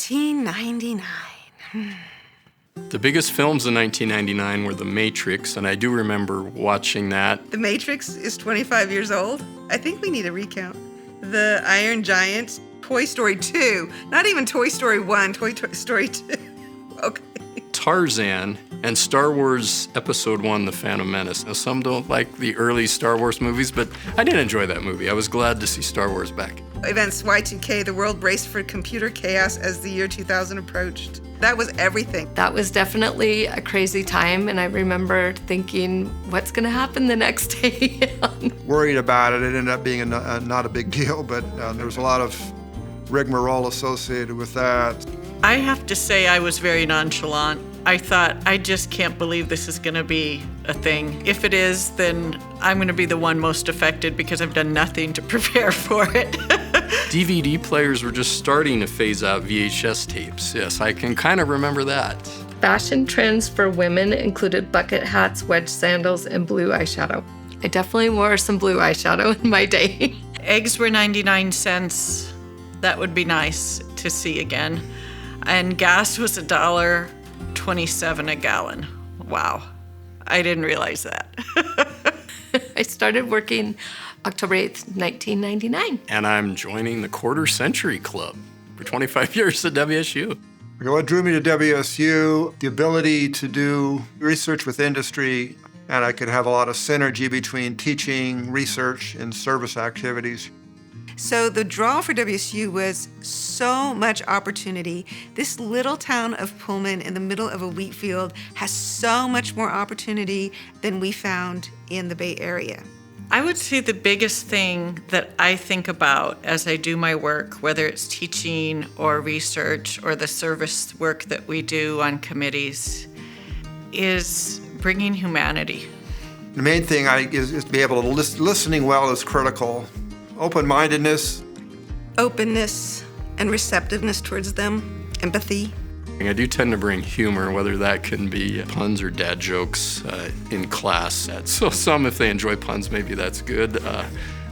1999. The biggest films in 1999 were The Matrix, and I do remember watching that. The Matrix is 25 years old. I think we need a recount. The Iron Giant, Toy Story 2, not even Toy Story 1, Toy Story 2. Okay. Tarzan, and Star Wars Episode 1, The Phantom Menace. Now, some don't like the early Star Wars movies, but I did enjoy that movie. I was glad to see Star Wars back. Events Y2K, the world braced for computer chaos as the year 2000 approached. That was everything. That was definitely a crazy time, and I remember thinking, what's going to happen the next day? Worried about it. It ended up being not a big deal, but there was a lot of rigmarole associated with that. I have to say I was very nonchalant. I thought, I just can't believe this is going to be a thing. If it is, then I'm going to be the one most affected because I've done nothing to prepare for it. DVD players were just starting to phase out VHS tapes. Yes, I can kind of remember that. Fashion trends for women included bucket hats, wedge sandals, and blue eyeshadow. I definitely wore some blue eyeshadow in my day. Eggs were 99 cents. That would be nice to see again. And gas was $1.27 a gallon. Wow, I didn't realize that. I started working October 8th, 1999. And I'm joining the Quarter Century Club for 25 years at WSU. What drew me to WSU, the ability to do research with industry, and I could have a lot of synergy between teaching, research, and service activities. So the draw for WSU was so much opportunity. This little town of Pullman in the middle of a wheat field has so much more opportunity than we found in the Bay Area. I would say the biggest thing that I think about as I do my work, whether it's teaching or research or the service work that we do on committees, is bringing humanity. The main thing is to be able to listening well is critical. Open-mindedness. Openness and receptiveness towards them, empathy. I do tend to bring humor, whether that can be puns or dad jokes in class. So some, if they enjoy puns, maybe that's good.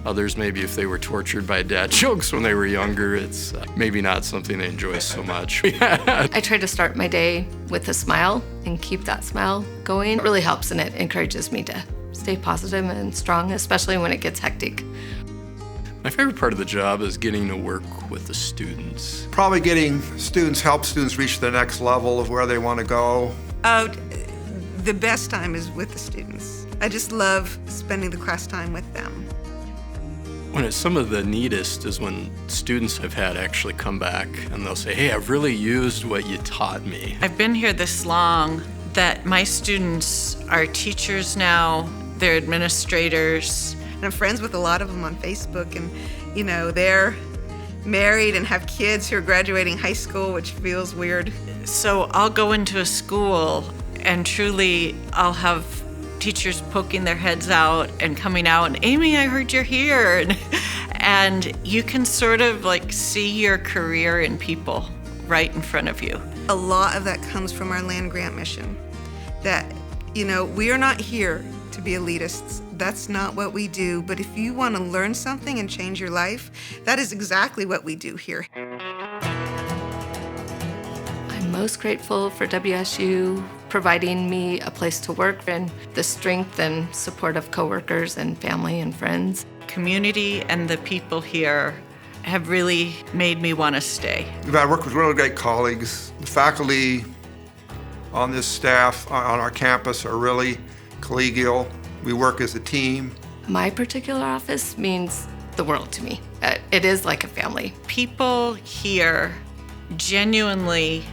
Others, maybe if they were tortured by dad jokes when they were younger, it's maybe not something they enjoy so much. I try to start my day with a smile and keep that smile going. It really helps, and it encourages me to stay positive and strong, especially when it gets hectic. My favorite part of the job is getting to work with the students. Probably help students reach the next level of where they want to go. Oh, the best time is with the students. I just love spending the class time with them. When it's some of the neatest is when students I've had actually come back and they'll say, hey, I've really used what you taught me. I've been here this long that my students are teachers now, they're administrators. And I'm friends with a lot of them on Facebook, and they're married and have kids who are graduating high school, which feels weird. So I'll go into a school and truly I'll have teachers poking their heads out and coming out and, Amy, I heard you're here. And you can sort of see your career in people right in front of you. A lot of that comes from our land grant mission. That, we are not here to be elitists. That's not what we do. But if you want to learn something and change your life, that is exactly what we do here. I'm most grateful for WSU providing me a place to work and the strength and support of coworkers and family and friends. Community and the people here have really made me want to stay. I work with really great colleagues. The faculty on this staff on our campus are really collegial. We work as a team. My particular office means the world to me. It is like a family. People here genuinely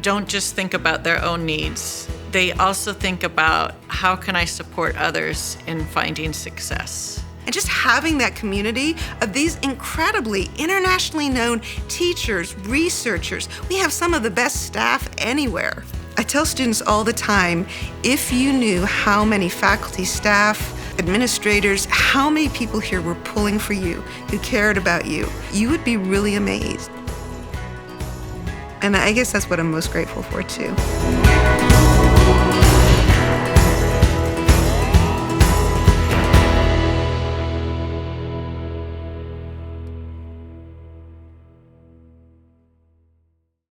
don't just think about their own needs. They also think about how can I support others in finding success. And just having that community of these incredibly internationally known teachers, researchers. We have some of the best staff anywhere. I tell students all the time, if you knew how many faculty, staff, administrators, how many people here were pulling for you, who cared about you, you would be really amazed. And I guess that's what I'm most grateful for, too.